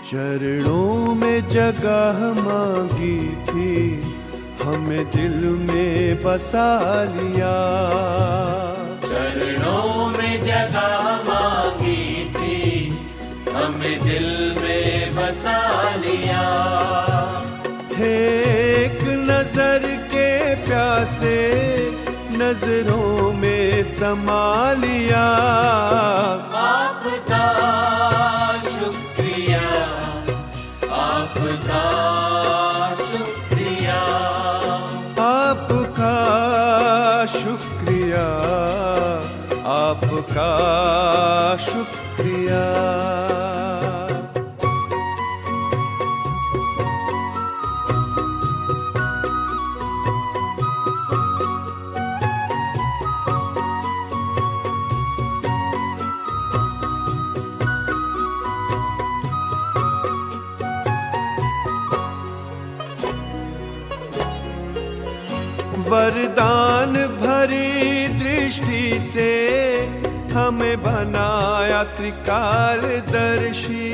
चरणों में जगह मांगी थी, हमें दिल में बसा लिया। चरणों में जगह मांगी थी, हमें दिल में बसा लिया। थे एक नजर के प्यासे, नजरों में समा लिया। आपका शुक्रिया, आपका शुक्रिया, आपका शुक्रिया, आपका शुक्रिया। वरदान भरी दृष्टि से हमें बनाया त्रिकालदर्शी।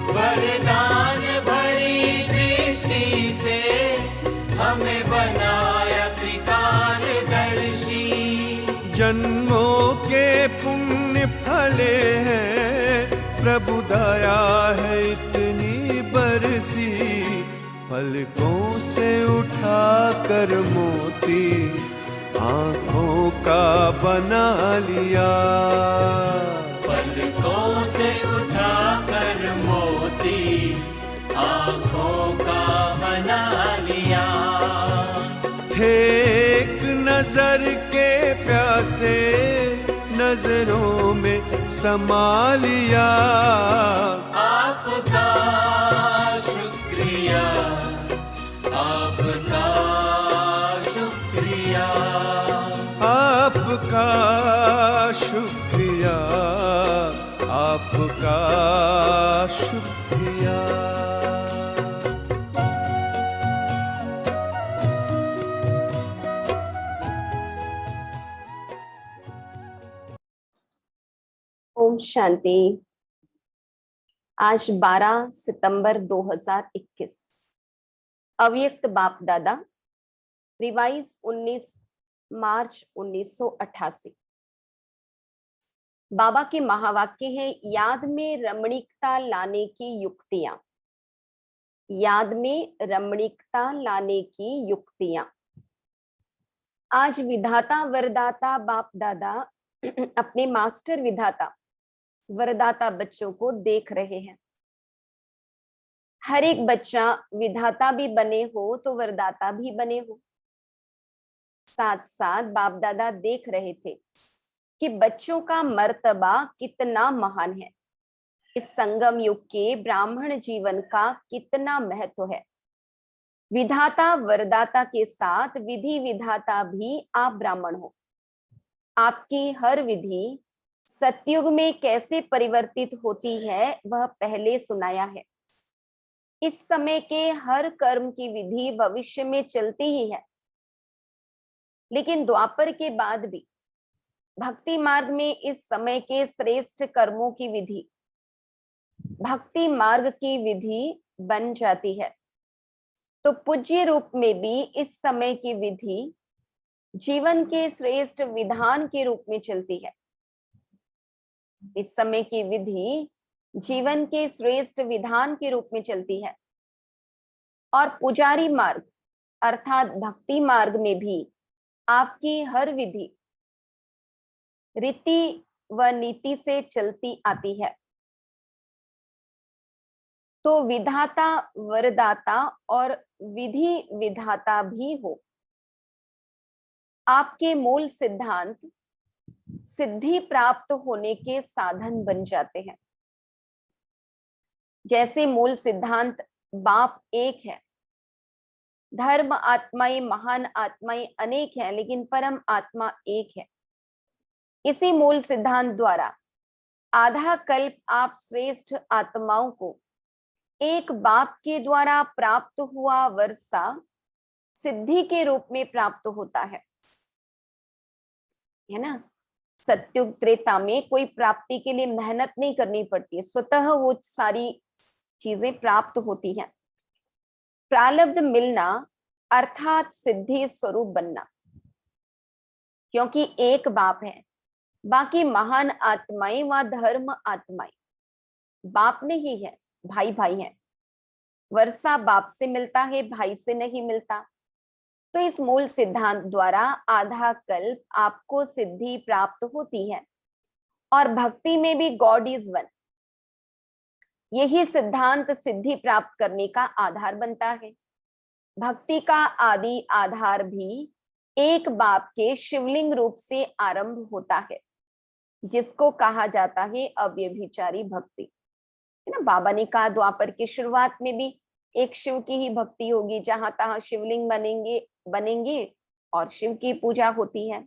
वरदान भरी दृष्टि से हमें बनाया त्रिकालदर्शी। जन्मों के पुण्य फले हैं, प्रभु दया है इतनी बरसी। पलकों से उठा कर मोती आंखों का बना लिया। पलकों से उठा कर मोती आंखों का बना लिया। थे एक नजर के प्यासे, नजरों में समा लिया। आपका शुक्रिया, आपका शुक्रिया, आपका शुक्रिया, आपका शुक्रिया। ओम शांति। आज 12 सितंबर 2021, अव्यक्त बाप दादा, रिवाइज 19 मार्च 1988। बाबा के महावाक्य है, याद में रमणीकता लाने की युक्तियां। याद में रमणीकता लाने की युक्तियां। आज विधाता वरदाता बाप दादा अपने मास्टर विधाता वरदाता बच्चों को देख रहे हैं। हर एक बच्चा विधाता भी बने हो तो वरदाता भी बने हो। साथ साथ बाप दादा देख रहे थे कि बच्चों का मर्तबा कितना महान है, इस संगम युग के ब्राह्मण जीवन का कितना महत्व है। विधाता वरदाता के साथ विधि विधाता भी आप ब्राह्मण हो। आपकी हर विधि सतयुग में कैसे परिवर्तित होती है वह पहले सुनाया है। इस समय के हर कर्म की विधि भविष्य में चलती ही है, लेकिन द्वापर के बाद भी भक्ति मार्ग में इस समय के श्रेष्ठ कर्मों की विधि भक्ति मार्ग की विधि बन जाती है। तो पूज्य रूप में भी इस समय की विधि जीवन के श्रेष्ठ विधान के रूप में चलती है। इस समय की विधि जीवन के श्रेष्ठ विधान के रूप में चलती है। और पुजारी मार्ग अर्थात भक्ति मार्ग में भी आपकी हर विधि रीति व नीति से चलती आती है। तो विधाता वरदाता और विधि विधाता भी हो। आपके मूल सिद्धांत सिद्धि प्राप्त होने के साधन बन जाते हैं। जैसे मूल सिद्धांत बाप एक है, धर्म आत्माएं महान आत्माएं अनेक हैं, लेकिन परम आत्मा एक है। इसी मूल सिद्धांत द्वारा आधा कल्प आप श्रेष्ठ आत्माओं को एक बाप के द्वारा प्राप्त हुआ वर्षा सिद्धि के रूप में प्राप्त होता है ना। सत्युग त्रेता में कोई प्राप्ति के लिए मेहनत नहीं करनी पड़ती है, स्वतः वो सारी चीजें प्राप्त होती हैं। प्रारब्ध मिलना अर्थात सिद्धि स्वरूप बनना, क्योंकि एक बाप है, बाकी महान आत्माएं व धर्म आत्माएं बाप नहीं है, भाई भाई है। वर्षा बाप से मिलता है, भाई से नहीं मिलता। तो इस मूल सिद्धांत द्वारा आधा कल्प आपको सिद्धि प्राप्त होती है, और भक्ति में भी गॉड इज वन। यही सिद्धांत सिद्धि प्राप्त करने का आधार बनता है। भक्ति का आदि आधार भी एक बाप के शिवलिंग रूप से आरंभ होता है, जिसको कहा जाता है अव्यभिचारी भक्ति, है ना। बाबा ने कहा द्वापर की शुरुआत में भी एक शिव की ही भक्ति होगी, जहां तहां शिवलिंग बनेंगे और शिव की पूजा होती है।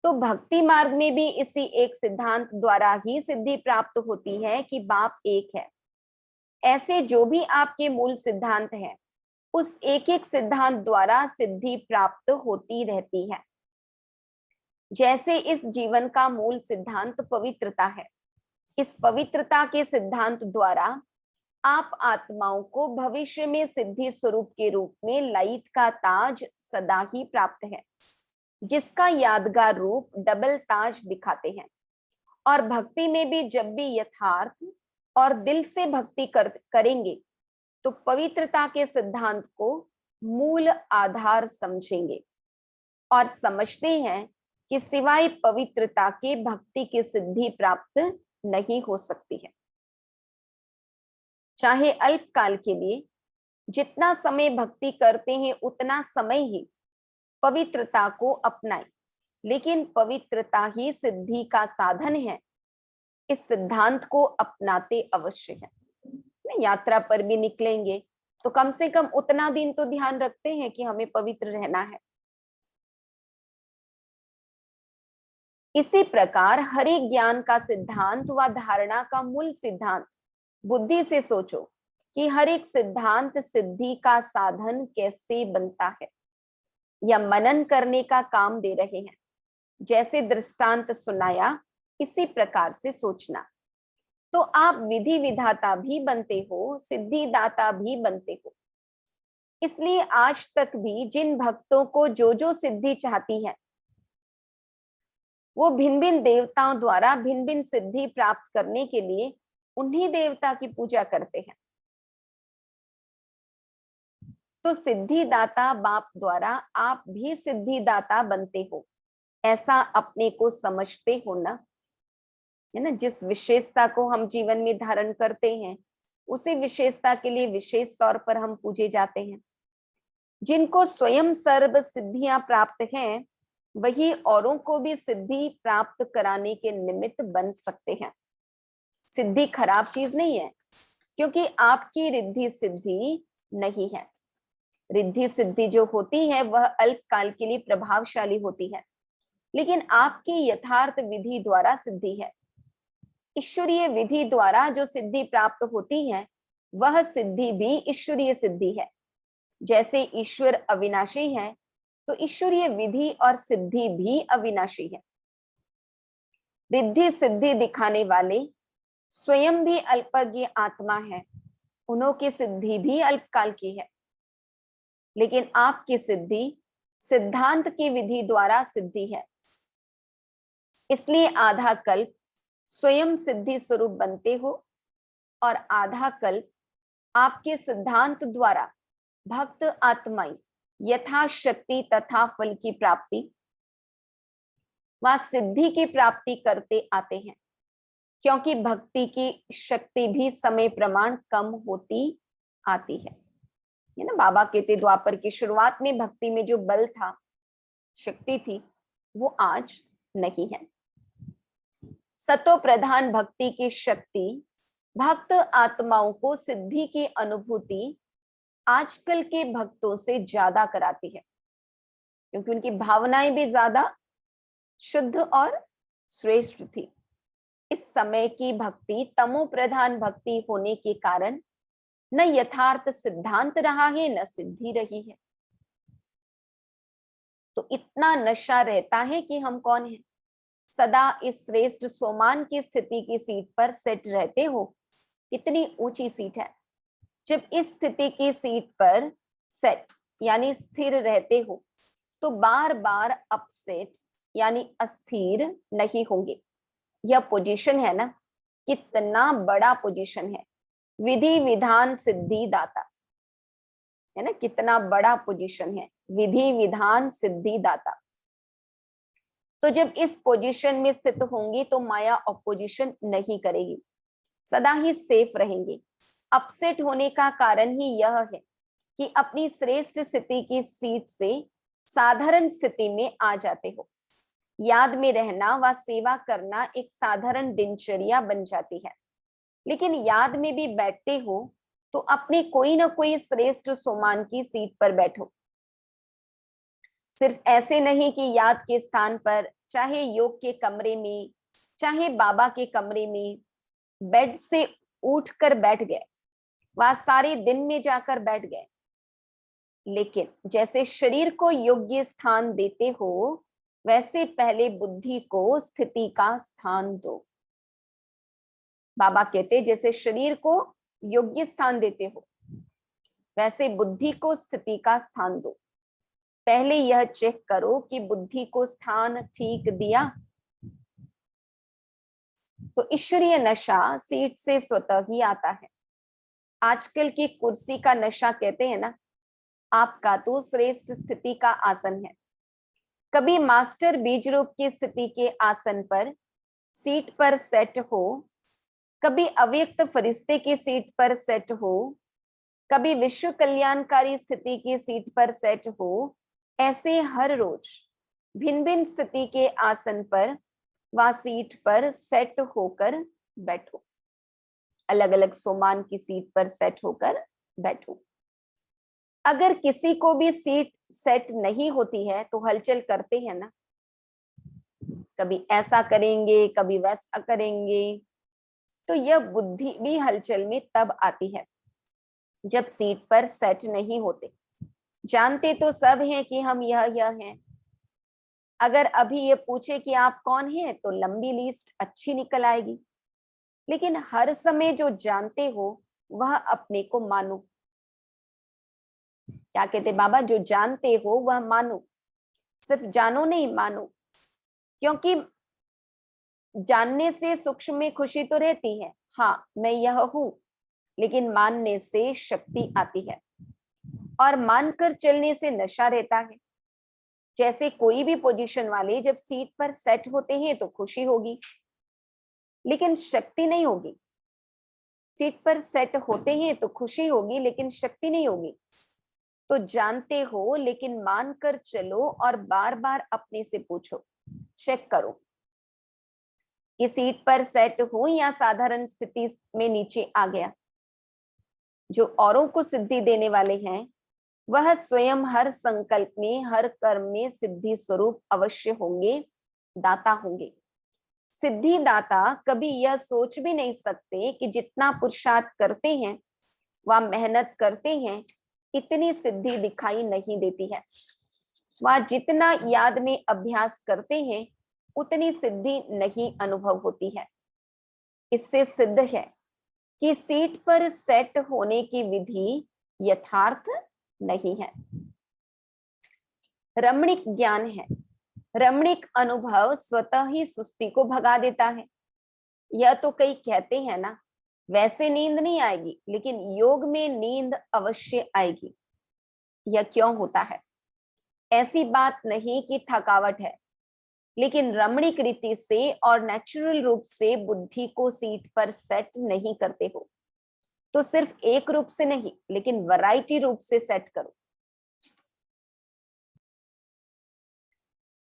तो भक्ति मार्ग में भी इसी एक सिद्धांत द्वारा ही सिद्धि प्राप्त होती है कि बाप एक है। ऐसे जो भी आपके मूल सिद्धांत है, उस एक एक सिद्धांत द्वारा सिद्धि प्राप्त होती रहती है। जैसे इस जीवन का मूल सिद्धांत पवित्रता है, इस पवित्रता के सिद्धांत द्वारा आप आत्माओं को भविष्य में सिद्धि स्वरूप के रूप में लाइट का ताज सदा ही प्राप्त है, जिसका यादगार रूप डबल ताज दिखाते हैं। और भक्ति में भी जब भी यथार्थ और दिल से भक्ति करेंगे तो पवित्रता के सिद्धांत को मूल आधार समझेंगे और समझते हैं कि सिवाय पवित्रता के भक्ति की सिद्धि प्राप्त नहीं हो सकती है। चाहे अल्पकाल के लिए जितना समय भक्ति करते हैं उतना समय ही पवित्रता को अपनाएं, लेकिन पवित्रता ही सिद्धि का साधन है। इस सिद्धांत को अपनाते अवश्य है। यात्रा पर भी निकलेंगे तो कम से कम उतना दिन तो ध्यान रखते हैं कि हमें पवित्र रहना है। इसी प्रकार हरि ज्ञान का सिद्धांत व धारणा का मूल सिद्धांत बुद्धि से सोचो कि हर एक सिद्धांत सिद्धि का साधन कैसे बनता है या मनन करने का काम दे रहे हैं। जैसे दृष्टांत सुनाया, इसी प्रकार से सोचना, तो आप विधि विधाता भी बनते हो, सिद्धि दाता भी बनते हो। इसलिए आज तक भी जिन भक्तों को जो जो सिद्धि चाहती है, वो भिन्न भिन्न देवताओं द्वारा भिन्न भिन्न सिद्धि प्राप्त करने के लिए उन्हीं देवता की पूजा करते हैं। तो सिद्धि दाता बाप द्वारा आप भी सिद्धि दाता बनते हो, ऐसा अपने को समझते हो ना, है ना। जिस विशेषता को हम जीवन में धारण करते हैं, उसी विशेषता के लिए विशेष तौर पर हम पूजे जाते हैं। जिनको स्वयं सर्व सिद्धियां प्राप्त हैं, वही औरों को भी सिद्धि प्राप्त कराने के निमित्त बन सकते हैं। सिद्धि खराब चीज नहीं है, क्योंकि आपकी रिद्धि सिद्धि नहीं है। रिद्धि सिद्धि जो होती है वह अल्पकाल के लिए प्रभावशाली होती है, लेकिन आपकी यथार्थ विधि द्वारा सिद्धि है। ईश्वरीय विधि द्वारा जो सिद्धि प्राप्त होती है, वह सिद्धि भी ईश्वरीय सिद्धि है। जैसे ईश्वर अविनाशी है, तो ईश्वरीय विधि और सिद्धि भी अविनाशी है। रिद्धि सिद्धि दिखाने वाले स्वयं भी अल्पज्ञ आत्मा है, उन्हों की सिद्धि भी अल्पकाल की है, लेकिन आपकी सिद्धि सिद्धांत की विधि द्वारा सिद्धि है। इसलिए आधा कल्प स्वयं सिद्धि स्वरूप बनते हो और आधा कल्प आपके सिद्धांत द्वारा भक्त आत्माएं यथाशक्ति तथा फल की प्राप्ति व सिद्धि की प्राप्ति करते आते हैं, क्योंकि भक्ति की शक्ति भी समय प्रमाण कम होती आती है ना। बाबा कहते द्वापर की शुरुआत में भक्ति में जो बल था, शक्ति थी, वो आज नहीं है। सतो प्रधान भक्ति की शक्ति भक्त आत्माओं को सिद्धि की अनुभूति आजकल के भक्तों से ज्यादा कराती है, क्योंकि उनकी भावनाएं भी ज्यादा शुद्ध और श्रेष्ठ थी। इस समय की भक्ति तमो प्रधान भक्ति होने के कारण न यथार्थ सिद्धांत रहा है, न सिद्धि रही है। तो इतना नशा रहता है कि हम कौन हैं, सदा इस श्रेष्ठ सोमान की स्थिति की सीट पर सेट रहते हो। कितनी ऊंची सीट है। जब इस स्थिति की सीट पर सेट यानी स्थिर रहते हो तो बार बार अपसेट यानी अस्थिर नहीं होंगे। यह पोजीशन है ना, कितना बड़ा पोजीशन है। विधि विधान सिद्धि दाता, है ना, कितना बड़ा पोजीशन है। विधि विधान सिद्धि दाता। तो जब इस पोजीशन में स्थित होंगी तो माया ऑपोजिशन नहीं करेगी, सदा ही सेफ रहेंगे। अपसेट होने का कारण ही यह है कि अपनी श्रेष्ठ स्थिति की सीट से साधारण स्थिति में आ जाते हो। याद में रहना व सेवा करना एक साधारण दिनचर्या बन जाती है। लेकिन याद में भी बैठते हो तो अपने कोई ना कोई श्रेष्ठ सोमान की सीट पर बैठो। सिर्फ ऐसे नहीं कि याद के स्थान पर, चाहे योग के कमरे में, चाहे बाबा के कमरे में, बेड से उठकर बैठ गए, वहां सारे दिन में जाकर बैठ गए। लेकिन जैसे शरीर को योग्य स्थान देते हो वैसे पहले बुद्धि को स्थिति का स्थान दो। बाबा कहते जैसे शरीर को योग्य स्थान देते हो वैसे बुद्धि को स्थिति का स्थान दो। पहले यह चेक करो कि बुद्धि को स्थान ठीक दिया। तो ईश्वरीय नशा सीट से स्वतः ही आता है। आजकल की कुर्सी का नशा कहते हैं ना, आपका तो श्रेष्ठ स्थिति का आसन है। कभी मास्टर बीज रूप की स्थिति के आसन पर सीट पर सेट हो, कभी अव्यक्त फरिश्ते की सीट पर सेट हो, कभी विश्व कल्याणकारी स्थिति की सीट पर सेट हो। ऐसे हर रोज भिन्न भिन्न स्थिति के आसन पर व सीट पर सेट होकर बैठो। अलग अलग सोमान की सीट पर सेट होकर बैठो। अगर किसी को भी सीट सेट नहीं होती है तो हलचल करते हैं ना, कभी ऐसा करेंगे कभी वैसा करेंगे। तो यह बुद्धि भी हलचल में तब आती है जब सीट पर सेट नहीं होते। जानते तो सब हैं कि हम यह हैं। अगर अभी ये पूछे कि आप कौन हैं तो लंबी लिस्ट अच्छी निकल आएगी। लेकिन हर समय जो जानते हो वह अपने को मानो। क्या कहते बाबा, जो जानते हो वह मानो, सिर्फ जानो नहीं मानो। क्योंकि जानने से सूक्ष्म में खुशी तो रहती है, हाँ मैं यह हूं, लेकिन मानने से शक्ति आती है और मानकर चलने से नशा रहता है। जैसे कोई भी पोजीशन वाले जब सीट पर सेट होते हैं तो खुशी होगी लेकिन शक्ति नहीं होगी। सीट पर सेट होते हैं तो खुशी होगी लेकिन शक्ति नहीं होगी। तो जानते हो लेकिन मानकर चलो और बार बार अपने से पूछो, चेक करो कि सीट पर सेट हो या साधारण स्थिति में नीचे आ गया। जो औरों को सिद्धि देने वाले हैं वह स्वयं हर संकल्प में, हर कर्म में सिद्धि स्वरूप अवश्य होंगे, दाता होंगे। सिद्धि दाता कभी यह सोच भी नहीं सकते कि जितना पुरुषार्थ करते हैं वह मेहनत करते हैं इतनी सिद्धि दिखाई नहीं देती है। वह जितना याद में अभ्यास करते हैं उतनी सिद्धि नहीं अनुभव होती है। इससे सिद्ध है कि सीट पर सेट होने की विधि यथार्थ नहीं है, रमणीक ज्ञान है। रमणीक अनुभव स्वतः ही सुस्ती को भगा देता है। यह तो कई कहते हैं ना, वैसे नींद नहीं आएगी लेकिन योग में नींद अवश्य आएगी। यह क्यों होता है? ऐसी बात नहीं कि थकावट है, लेकिन रमणीक रीति से और नेचुरल रूप से बुद्धि को सीट पर सेट नहीं करते हो तो सिर्फ एक रूप से नहीं लेकिन वैरायटी रूप से सेट करो।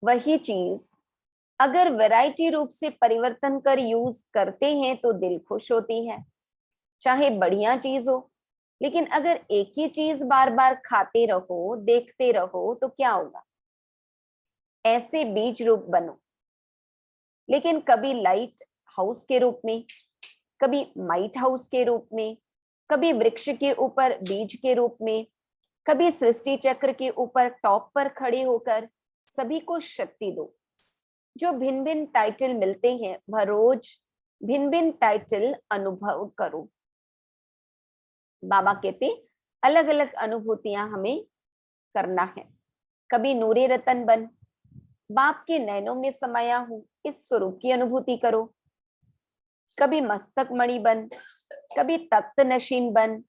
वही चीज अगर वैरायटी रूप से परिवर्तन कर यूज करते हैं तो दिल खुश होती है, चाहे बढ़िया चीज हो। लेकिन अगर एक ही चीज बार बार खाते रहो, देखते रहो तो क्या होगा? ऐसे बीज रूप बनो, लेकिन कभी लाइट हाउस के रूप में, कभी माइट हाउस के रूप में, कभी वृक्ष के ऊपर बीज के रूप में, कभी सृष्टि चक्र के ऊपर टॉप पर खड़े होकर सभी को शक्ति दो। जो भिन्न भिन्न टाइटल मिलते हैं वह रोज भिन्न भिन्न टाइटल अनुभव करो। बाबा कहते अलग अलग अनुभूतियां हमें करना है। कभी नूरे रतन बन, बाप के नैनों में समाया हूं, इस स्वरूप की अनुभूति करो। कभी मस्तक मणि बन, कभी तख्त नशीन बन,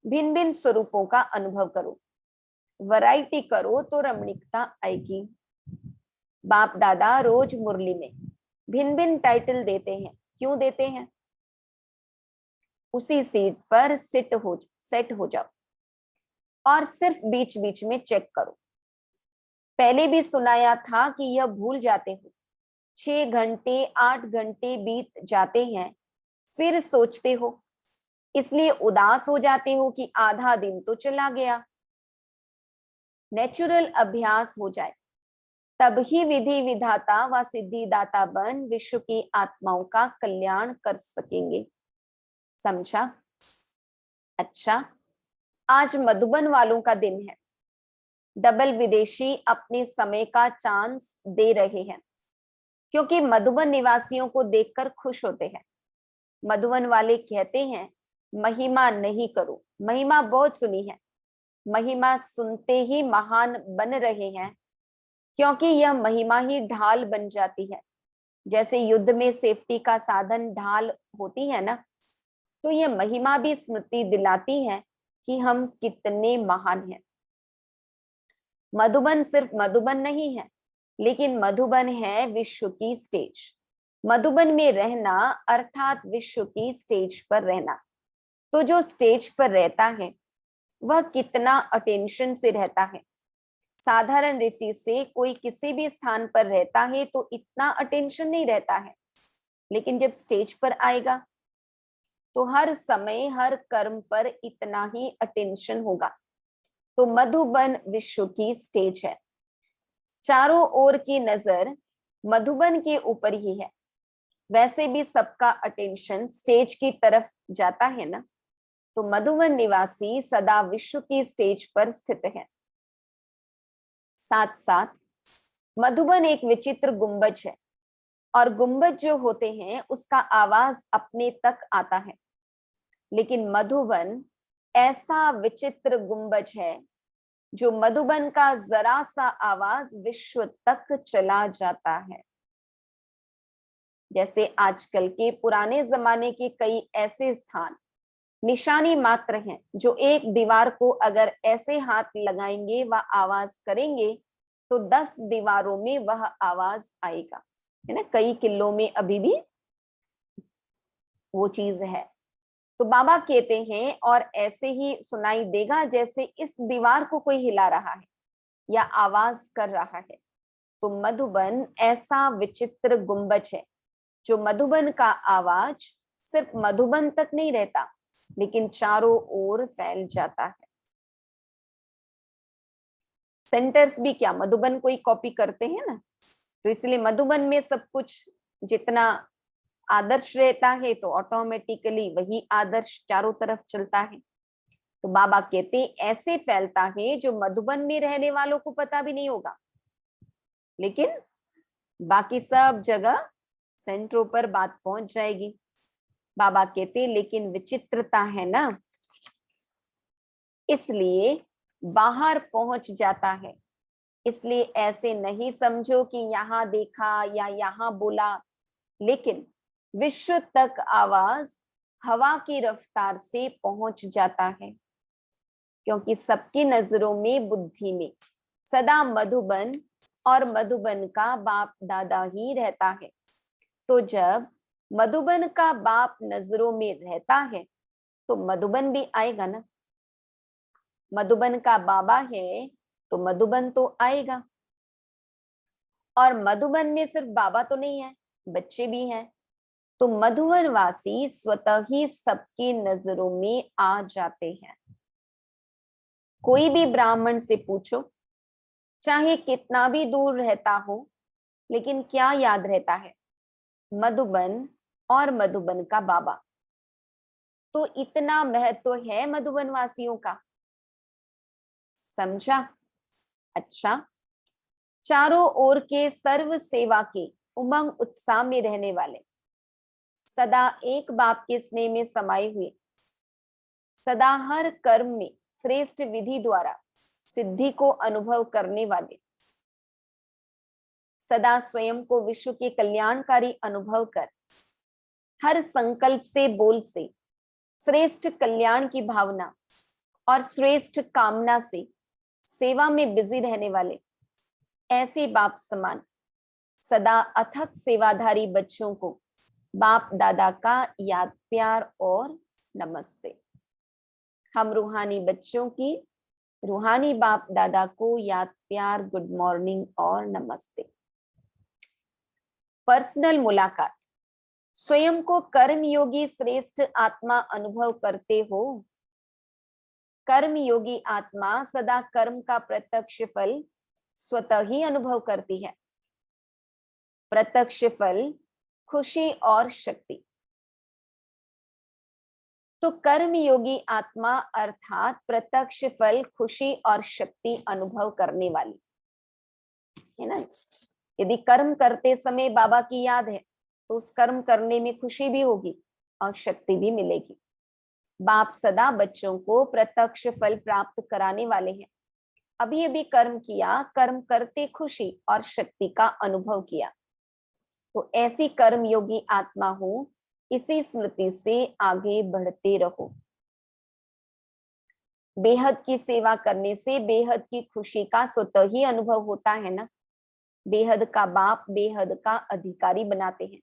भिन्न भिन्न स्वरूपों का अनुभव करो। वैरायटी करो तो रमणीकता आएगी। बाप दादा रोज मुरली में भिन्न भिन्न टाइटल देते हैं। क्यों देते हैं? उसी सीट पर सेट हो जाओ और सिर्फ बीच बीच में चेक करो। पहले भी सुनाया था कि यह भूल जाते हो। 6 घंटे 8 घंटे बीत जाते हैं, फिर सोचते हो, इसलिए उदास हो जाते हो कि आधा दिन तो चला गया। नेचुरल अभ्यास हो जाए तब ही विधि विधाता व सिद्धिदाता बन विश्व की आत्माओं का कल्याण कर सकेंगे। समझा? अच्छा, आज मधुबन वालों का दिन है। डबल विदेशी अपने समय का चांस दे रहे हैं क्योंकि मधुबन निवासियों को देखकर खुश होते हैं। मधुबन वाले कहते हैं महिमा नहीं करो। महिमा बहुत सुनी है, महिमा सुनते ही महान बन रहे हैं क्योंकि यह महिमा ही ढाल बन जाती है। जैसे युद्ध में सेफ्टी का साधन ढाल होती है ना, तो यह महिमा भी स्मृति दिलाती है कि हम कितने महान हैं। मधुबन सिर्फ मधुबन नहीं है, लेकिन मधुबन है विश्व की स्टेज। मधुबन में रहना अर्थात विश्व की स्टेज पर रहना। तो जो स्टेज पर रहता है वह कितना अटेंशन से रहता है। साधारण रीति से कोई किसी भी स्थान पर रहता है तो इतना अटेंशन नहीं रहता है, लेकिन जब स्टेज पर आएगा तो हर समय हर कर्म पर इतना ही अटेंशन होगा। तो मधुबन विश्व की स्टेज है। चारों ओर की नजर मधुबन के ऊपर ही है। वैसे भी सबका अटेंशन स्टेज की तरफ जाता है ना, तो मधुबन निवासी सदा विश्व की स्टेज पर स्थित है। साथ साथ मधुबन एक विचित्र गुंबज है और गुंबज जो होते हैं उसका आवाज अपने तक आता है, लेकिन मधुबन ऐसा विचित्र गुंबज है जो मधुबन का जरा सा आवाज विश्व तक चला जाता है। जैसे आजकल के पुराने जमाने के कई ऐसे स्थान निशानी मात्र हैं जो एक दीवार को अगर ऐसे हाथ लगाएंगे व आवाज करेंगे तो 10 दीवारों में वह आवाज आएगा, है ना। कई किलों में अभी भी वो चीज है। तो बाबा कहते हैं और ऐसे ही सुनाई देगा जैसे इस दीवार को कोई हिला रहा है या आवाज कर रहा है। तो मधुबन ऐसा विचित्र गुंबज है जो मधुबन का आवाज सिर्फ मधुबन तक नहीं रहता, लेकिन चारों ओर फैल जाता है। सेंटर्स भी क्या मधुबन को ही कॉपी करते हैं ना, तो इसलिए मधुबन में सब कुछ जितना आदर्श रहता है तो ऑटोमेटिकली वही आदर्श चारों तरफ चलता है। तो बाबा कहते ऐसे फैलता है जो मधुबन में रहने वालों को पता भी नहीं होगा, लेकिन बाकी सब जगह सेंटरों पर बात पहुंच जाएगी। बाबा कहते लेकिन विचित्रता है ना, इसलिए बाहर पहुंच जाता है। इसलिए ऐसे नहीं समझो कि यहाँ देखा या यहाँ बोला, लेकिन विश्व तक आवाज हवा की रफ्तार से पहुंच जाता है, क्योंकि सबकी नजरों में बुद्धि में सदा मधुबन और मधुबन का बाप दादा ही रहता है। तो जब मधुबन का बाप नजरों में रहता है तो मधुबन भी आएगा ना। मधुबन का बाबा है तो मधुबन तो आएगा। और मधुबन में सिर्फ बाबा तो नहीं है, बच्चे भी हैं। तो मधुबन वासी स्वतः ही सबकी नजरों में आ जाते हैं। कोई भी ब्राह्मण से पूछो, चाहे कितना भी दूर रहता हो, लेकिन क्या याद रहता है? मधुबन और मधुबन का बाबा। तो इतना महत्व है मधुबन वासियों का। समझा? अच्छा, चारों ओर के सर्व सेवा के उमंग उत्साह में रहने वाले, सदा एक बाप के स्नेह में समाये हुए, सदा हर कर्म में श्रेष्ठ विधि द्वारा सिद्धि को अनुभव करने वाले, सदा स्वयं को विश्व के कल्याणकारी अनुभव कर हर संकल्प से बोल से श्रेष्ठ कल्याण की भावना और श्रेष्ठ कामना से सेवा में बिजी रहने वाले ऐसे बाप समान सदा अथक सेवाधारी बच्चों को बाप दादा का याद प्यार और नमस्ते। हम रूहानी बच्चों की रूहानी बाप दादा को याद प्यार गुड मॉर्निंग और नमस्ते। पर्सनल मुलाकात। स्वयं को कर्म योगी श्रेष्ठ आत्मा अनुभव करते हो। कर्म योगी आत्मा सदा कर्म का प्रत्यक्ष फल स्वतः ही अनुभव करती है। प्रत्यक्ष फल खुशी और शक्ति। तो कर्म योगी आत्मा अर्थात प्रत्यक्ष फल खुशी और शक्ति अनुभव करने वाली है ना। यदि कर्म करते समय बाबा की याद है तो उस कर्म करने में खुशी भी होगी और शक्ति भी मिलेगी। बाप सदा बच्चों को प्रत्यक्ष फल प्राप्त कराने वाले हैं। अभी अभी कर्म किया, कर्म करते खुशी और शक्ति का अनुभव किया, तो ऐसी कर्म योगी आत्मा हो, इसी स्मृति से आगे बढ़ते रहो। बेहद की सेवा करने से बेहद की खुशी का स्वतः ही अनुभव होता है ना। बेहद का बाप बेहद का अधिकारी बनाते हैं।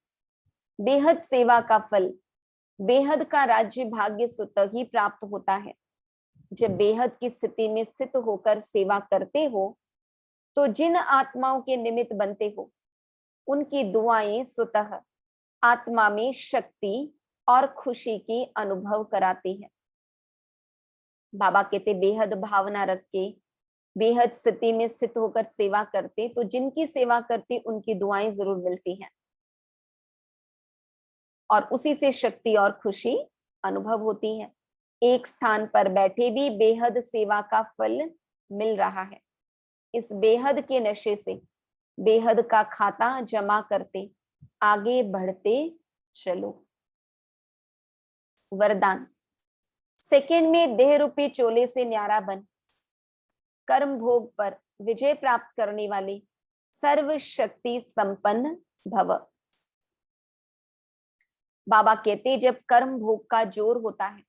बेहद सेवा का फल, बेहद का राज्य भाग्य स्वतः ही प्राप्त होता है। जब बेहद की स्थिति में स्थित होकर सेवा करते हो तो जिन आत्माओं के निमित्त बनते हो उनकी दुआएं स्वतः आत्मा में शक्ति और खुशी की अनुभव कराती है। बाबा कहते बेहद भावना रख के बेहद स्थिति में स्थित होकर सेवा करते तो जिनकी सेवा करती उनकी दुआएं जरूर मिलती हैं और उसी से शक्ति और खुशी अनुभव होती है। एक स्थान पर बैठे भी बेहद सेवा का फल मिल रहा है। इस बेहद के नशे से बेहद का खाता जमा करते आगे बढ़ते चलो। वरदान। सेकंड में देह रूपी चोले से न्यारा बन कर्म भोग पर विजय प्राप्त करने वाले सर्व शक्ति संपन्न भव। बाबा कहते जब कर्म भोग का जोर होता है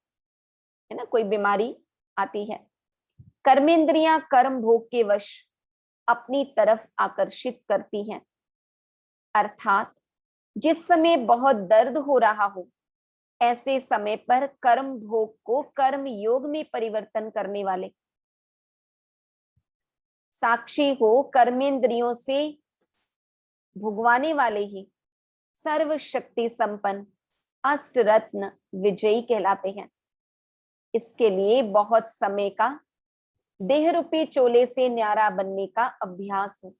ना, कोई बीमारी आती है, कर्मेंद्रियां कर्म भोग के वश अपनी तरफ आकर्षित करती हैं। अर्थात जिस समय बहुत दर्द हो रहा हो ऐसे समय पर कर्म भोग को कर्म योग में परिवर्तन करने वाले साक्षी हो कर्मेंद्रियों से भुगवाने वाले ही सर्व शक्ति संपन्न अष्ट रत्न विजयी कहलाते हैं। इसके लिए बहुत समय का देह रूपी चोले से न्यारा बनने का अभ्यास हो।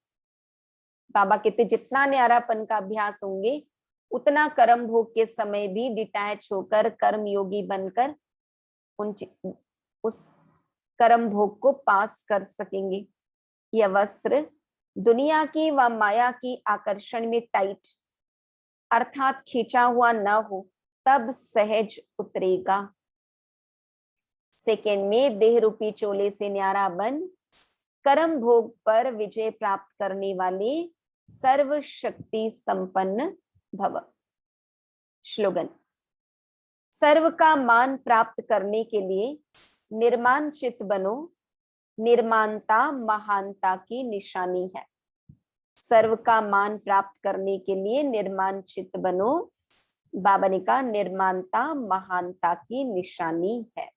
बाबा कहते जितना न्यारापन का अभ्यास होंगे उतना कर्म भोग के समय भी डिटैच होकर कर्म योगी बनकर उस कर्म भोग को पास कर सकेंगे। यह वस्त्र दुनिया की व माया की आकर्षण में टाइट अर्थात खींचा हुआ न हो तब सहज उतरेगा। सेकेंड में देह रूपी चोले से न्यारा बन कर्म भोग पर विजय प्राप्त करने वाले सर्व शक्ति संपन्न भव। श्लोगन। सर्व का मान प्राप्त करने के लिए निर्माण चित्त बनो। निर्माणता महानता की निशानी है। सर्व का मान प्राप्त करने के लिए निर्माण चित्त बनो। बाबा ने कहा निर्माणता महानता की निशानी है।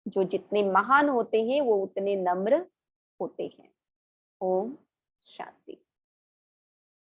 जो जितने महान होते हैं वो उतने नम्र होते हैं। ओम शांति।